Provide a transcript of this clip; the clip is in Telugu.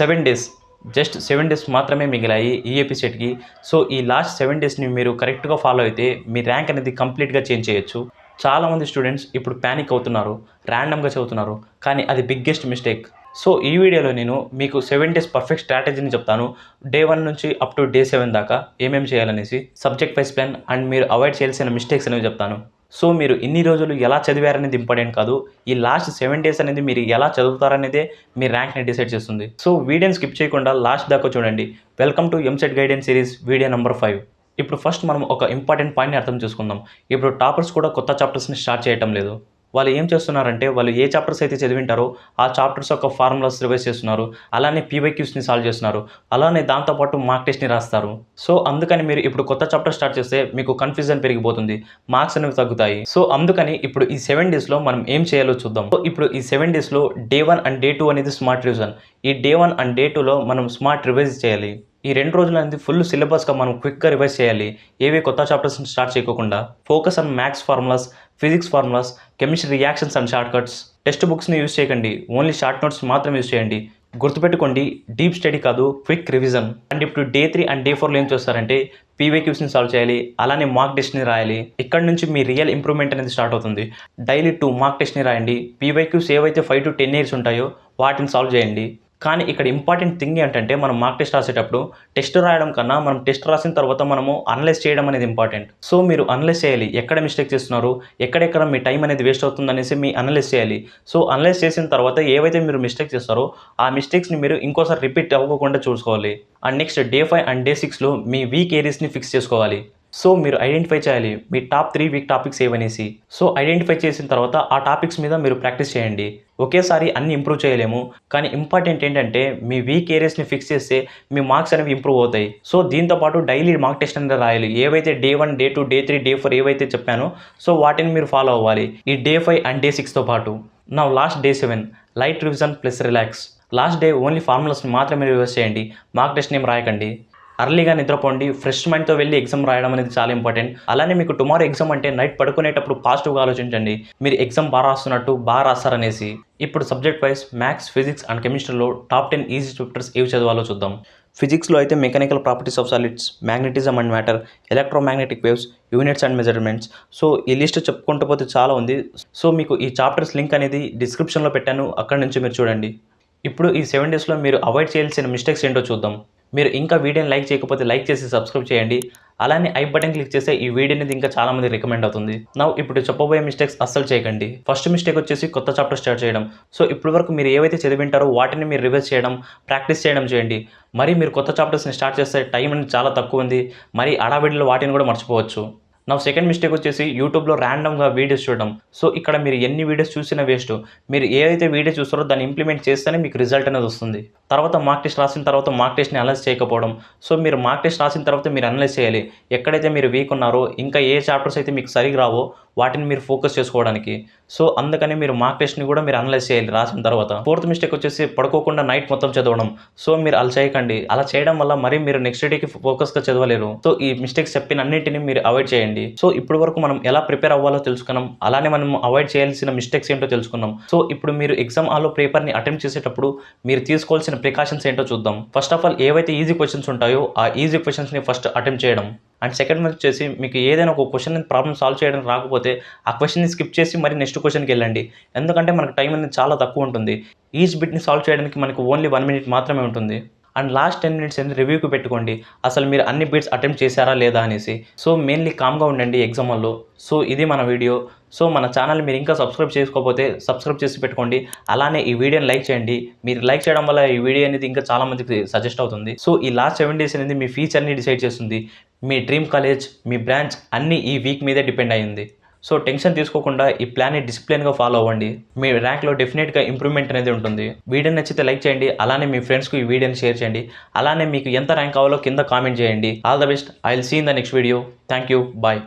7 డేస్ జస్ట్ 7 డేస్ మాత్రమే మిగిలాయి ఈ ఎపిసోడ్కి. సో ఈ లాస్ట్ 7 డేస్ని మీరు కరెక్ట్గా ఫాలో అయితే మీ ర్యాంక్ అనేది కంప్లీట్గా చేంజ్ చేయొచ్చు. చాలామంది స్టూడెంట్స్ ఇప్పుడు ప్యానిక్ అవుతున్నారు, ర్యాండమ్గా చదువుతున్నారు, కానీ అది బిగ్గెస్ట్ మిస్టేక్. సో ఈ వీడియోలో నేను మీకు 7 డేస్ పర్ఫెక్ట్ స్ట్రాటజీని చెప్తాను. డే 1 నుంచి అప్ టు డే 7 దాకా ఏమేమి చేయాలనేసి, సబ్జెక్ట్ వైజ్ ప్లాన్ అండ్ మీరు అవాయిడ్ చేయాల్సిన మిస్టేక్స్ అనేవి చెప్తాను. సో మీరు ఇన్ని రోజులు ఎలా చదివారనేది ఇంపార్టెంట్ కాదు, ఈ లాస్ట్ 7 డేస్ అనేది మీరు ఎలా చదువుతారనేదే మీ ర్యాంక్ని డిసైడ్ చేస్తుంది. సో వీడియోని స్కిప్ చేయకుండా లాస్ట్ దాకా చూడండి. Welcome to EAMCET guidance series video number 5. ఇప్పుడు ఫస్ట్ మనం ఒక ఇంపార్టెంట్ పాయింట్ని అర్థం చేసుకుందాం. ఇప్పుడు టాపర్స్ కూడా కొత్త చాప్టర్స్ని స్టార్ట్ చేయటం లేదు. వాళ్ళు ఏం చేస్తున్నారంటే వాళ్ళు ఏ చాప్టర్స్ అయితే చదివింటారో ఆ చాప్టర్స్ యొక్క ఫార్ములాస్ రివైజ్ చేస్తున్నారు, అలానే పీవైక్యూస్ని సాల్వ్ చేస్తున్నారు, అలానే దాంతోపాటు మార్క్ టెస్ట్ని రాస్తారు. సో అందుకని మీరు ఇప్పుడు కొత్త చాప్టర్ స్టార్ట్ చేస్తే మీకు కన్ఫ్యూజన్ పెరిగిపోతుంది, మార్క్స్ అనేవి తగ్గుతాయి. సో అందుకని ఇప్పుడు ఈ 7 డేస్లో మనం ఏం చేయాలో చూద్దాం. సో ఇప్పుడు ఈ 7 డేస్లో డే 1 అండ్ డే 2 అనేది స్మార్ట్ రివిజన్. ఈ డే 1 అండ్ డే 2లో మనం స్మార్ట్ రివైజ్ చేయాలి. ఈ 2 రోజులు అనేది ఫుల్ సిలబస్గా మనం క్విక్గా రివైజ్ చేయాలి, ఏవే కొత్త చాప్టర్స్ని స్టార్ట్ చేయకుండా. Focus on maths formulas, physics formulas, chemistry reactions and short cuts. Text బుక్స్ని యూజ్ చేయకండి, ఓన్లీ షార్ట్ నోట్స్ మాత్రం యూజ్ చేయండి. గుర్తుపెట్టుకోండి, డీప్ స్టడీ కాదు, క్విక్ రివిజన్. అండ్ ఇప్పుడు డే 3 అండ్ డే 4లో ఏం చేస్తారంటే పీవైక్యూస్ని సాల్వ్ చేయాలి, అలానే మార్క్ టెస్ట్ని రాయాలి. ఇక్కడ నుంచి మీ రియల్ ఇంప్రూవ్మెంట్ అనేది స్టార్ట్ అవుతుంది. డైలీ 2 మార్క్ టెస్ట్ని రాయండి. పీవైక్యూస్ ఏవైతే 5 to 10 ఇయర్స్ ఉంటాయో వాటిని సాల్వ్ చేయండి. కానీ ఇక్కడ ఇంపార్టెంట్ థింగ్ ఏంటంటే మనం మార్క్ టెస్ట్ రాసేటప్పుడు టెస్ట్ రాయడం కన్నా మనం టెస్ట్ రాసిన తర్వాత మనము అనలైజ్ చేయడం అనేది ఇంపార్టెంట్. సో మీరు అనలైజ్ చేయాలి, ఎక్కడ మిస్టేక్ చేస్తున్నారు, ఎక్కడెక్కడ మీ టైం అనేది వేస్ట్ అవుతుంది అనేసి మీ అనలైజ్ చేయాలి. సో అనలైజ్ చేసిన తర్వాత ఏవైతే మీరు మిస్టేక్ చేస్తారో ఆ మిస్టేక్స్ని మీరు ఇంకోసారి రిపీట్ అవ్వకుండా చూసుకోవాలి. And next day 5 and day 6లో మీ వీక్ ఏరియాస్ని ఫిక్స్ చేసుకోవాలి. సో మీరు ఐడెంటిఫై చేయాలి మీ టాప్ 3 వీక్ టాపిక్స్ ఏవనేసి. సో ఐడెంటిఫై చేసిన తర్వాత ఆ టాపిక్స్ మీద మీరు ప్రాక్టీస్ చేయండి. ఒకేసారి అన్ని ఇంప్రూవ్ చేయలేము, కానీ ఇంపార్టెంట్ ఏంటంటే మీ వీక్ ఏరియాస్ని ఫిక్స్ చేస్తే మీ మార్క్స్ అనేవి ఇంప్రూవ్ అవుతాయి. సో దీంతోపాటు డైలీ మార్క్ టెస్ట్ అనేది రాయాలి. ఏవైతే డే 1, డే 2, డే 3, డే 4 ఏవైతే చెప్పానో సో వాటిని మీరు ఫాలో అవ్వాలి ఈ డే 5 అండ్ డే 6తో పాటు. నా last day 7 light revision plus relax. Last day only ఫార్ములాస్ని మాత్రమే రివైజ్ చేయండి, మార్క్ టెస్ట్ ఏం రాయకండి. అర్లీగా నిద్రపోండి, ఫ్రెష్ మైండ్తో వెళ్ళి ఎగ్జామ్ రాయడం అనేది చాలా ఇంపార్టెంట్. అలానే మీకు టుమారో ఎగ్జామ్ అంటే నైట్ పడుకునేటప్పుడు పాజిటివ్గా ఆలోచించండి, మీరు ఎగ్జామ్ బాగా రాస్తున్నట్టు బాగా రాస్తారనేసి. ఇప్పుడు subject wise maths, physics and కెమిస్ట్రీలో టాప్ 10 ఈజీ చాప్టర్స్ ఏవి చదవాలో చూద్దాం. ఫిజిక్స్లో అయితే mechanical properties of solids, magnetism and matter, electromagnetic waves, units and measurements. So ఈ లిస్ట్ చెప్పుకుంటూ పోతే చాలా ఉంది. సో మీకు ఈ చాప్టర్స్ లింక్ అనేది డిస్క్రిప్షన్లో పెట్టాను, అక్కడి నుంచి మీరు చూడండి. ఇప్పుడు ఈ 7 డేస్లో మీరు అవాయిడ్ చేయాల్సిన మిస్టేక్స్ ఏంటో చూద్దాం. మీరు ఇంకా వీడియోని లైక్ చేయకపోతే లైక్ చేసి సబ్స్క్రైబ్ చేయండి, అలానే ఐ బటన్ క్లిక్ చేస్తే ఈ వీడియో అనేది ఇంకా చాలా మంది రికమెండ్ అవుతుంది. ఇప్పుడు చెప్పబోయే మిస్టేక్స్ అస్సలు చేయకండి. ఫస్ట్ మిస్టేక్ వచ్చేసి కొత్త చాప్టర్ స్టార్ట్ చేయడం. సో ఇప్పటి వరకు మీరు ఏవైతే చదివింటారో వాటిని మీరు రివైజ్ చేయడం, ప్రాక్టీస్ చేయడం చేయండి. మరి మీరు కొత్త చాప్టర్స్ని స్టార్ట్ చేస్తే టైం అనేది చాలా తక్కువ ఉంది, మరి అడావిడిలో వాటిని కూడా మర్చిపోవచ్చు. సెకండ్ మిస్టేక్ వచ్చేసి యూట్యూబ్లో ర్యాండమ్గా వీడియోస్ చూడడం. సో ఇక్కడ మీరు ఎన్ని వీడియోస్ చూసినా వేస్ట్. మీరు ఏదైతే వీడియో చూస్తారో దాన్ని ఇంప్లిమెంట్ చేస్తేనే మీకు రిజల్ట్ అనేది వస్తుంది. తర్వాత మార్క్ టెస్ట్ రాసిన తర్వాత మార్క్ టెస్ట్ని అనలైజ్ చేయకపోవడం. సో మీరు మార్క్ టెస్ట్ రాసిన తర్వాత మీరు అనలైజ్ చేయాలి, ఎక్కడైతే మీరు వీక్ ఉన్నారో, ఇంకా ఏ చాప్టర్స్ అయితే మీకు సరిగ్గా రావో వాటిని మీరు ఫోకస్ చేసుకోవడానికి. సో అందుకని మీరు మార్క్ టెస్ట్ని కూడా మీరు అనలైజ్ చేయాలి రాసిన తర్వాత. ఫోర్త్ మిస్టేక్ వచ్చేసి పడుకోకుండా నైట్ మొత్తం చదవడం. సో మీరు అలా చేయకండి, అలా చేయడం వల్ల మరి మీరు నెక్స్ట్ డేకి ఫోకస్గా చదవలేరు. సో ఈ మిస్టేక్స్ చెప్పిన అన్నింటినీ మీరు అవాయిడ్ చేయండి. సో ఇప్పటి వరకు మనం ఎలా ప్రిపేర్ అవ్వాలో తెలుసుకున్నాం, అలానే మనం అవాయిడ్ చేయాల్సిన మిస్టేక్స్ ఏంటో తెలుసుకున్నాం. సో ఇప్పుడు మీరు ఎగ్జామ్ హాల్లో పేపర్ని అటెంప్ట్ చేసేటప్పుడు మీరు తీసుకోవాల్సిన ప్రికాషన్స్ ఏంటో చూద్దాం. ఫస్ట్ ఆఫ్ ఆల్ ఏవైతే ఈజీ క్వశ్చన్స్ ఉంటాయో ఆ ఈజీ క్వశ్చన్స్ని ఫస్ట్ అటెంప్ట్ చేయడం. అండ్ సెకండ్ వచ్చేసి మీకు ఏదైనా ఒక క్వశ్చన్ ప్రాబ్లమ్ సాల్వ్ చేయడానికి రాకపోతే ఆ క్వశ్చన్ని స్కిప్ చేసి మరి నెక్స్ట్ క్వశ్చన్కి వెళ్ళండి, ఎందుకంటే మనకు టైం అనేది చాలా తక్కువ ఉంటుంది. ఈచ్ బిట్ని సాల్వ్ చేయడానికి మనకు ఓన్లీ 1 minute మాత్రమే ఉంటుంది. అండ్ లాస్ట్ 10 minutes అనేది రివ్యూకి పెట్టుకోండి, అసలు మీరు అన్ని బిట్స్ అటెంప్ట్ చేశారా లేదా అనేసి. సో మెయిన్లీ కామ్గా ఉండండి ఎగ్జామ్ హాల్లో. సో ఇది మన వీడియో. సో మన ఛానల్ మీరు ఇంకా సబ్స్క్రైబ్ చేసుకోకపోతే సబ్స్క్రైబ్ చేసి పెట్టుకోండి, అలానే ఈ వీడియోని లైక్ చేయండి. మీరు లైక్ చేయడం వల్ల ఈ వీడియో అనేది ఇంకా చాలా మందికి సజెస్ట్ అవుతుంది. సో ఈ లాస్ట్ 7 days అనేది మీ ఫ్యూచర్ని డిసైడ్ చేస్తుంది. మీ డ్రీమ్ కాలేజ్, మీ బ్రాంచ్ అన్నీ ఈ వీక్ మీదే డిపెండ్ అయ్యింది. సో టెన్షన్ తీసుకోకుండా ఈ ప్లాన్ని డిసిప్లిన్గా ఫాలో అవ్వండి, మీ ర్యాంక్లో డెఫినెట్గా ఇంప్రూవ్మెంట్ అనేది ఉంటుంది. వీడియో నచ్చితే లైక్ చేయండి, అలానే మీ ఫ్రెండ్స్కి ఈ వీడియోని షేర్ చేయండి, అలానే మీకు ఎంత ర్యాంక్ కావాలో కింద కామెంట్ చేయండి. All the best. I will see in the next video. Thank you. Bye.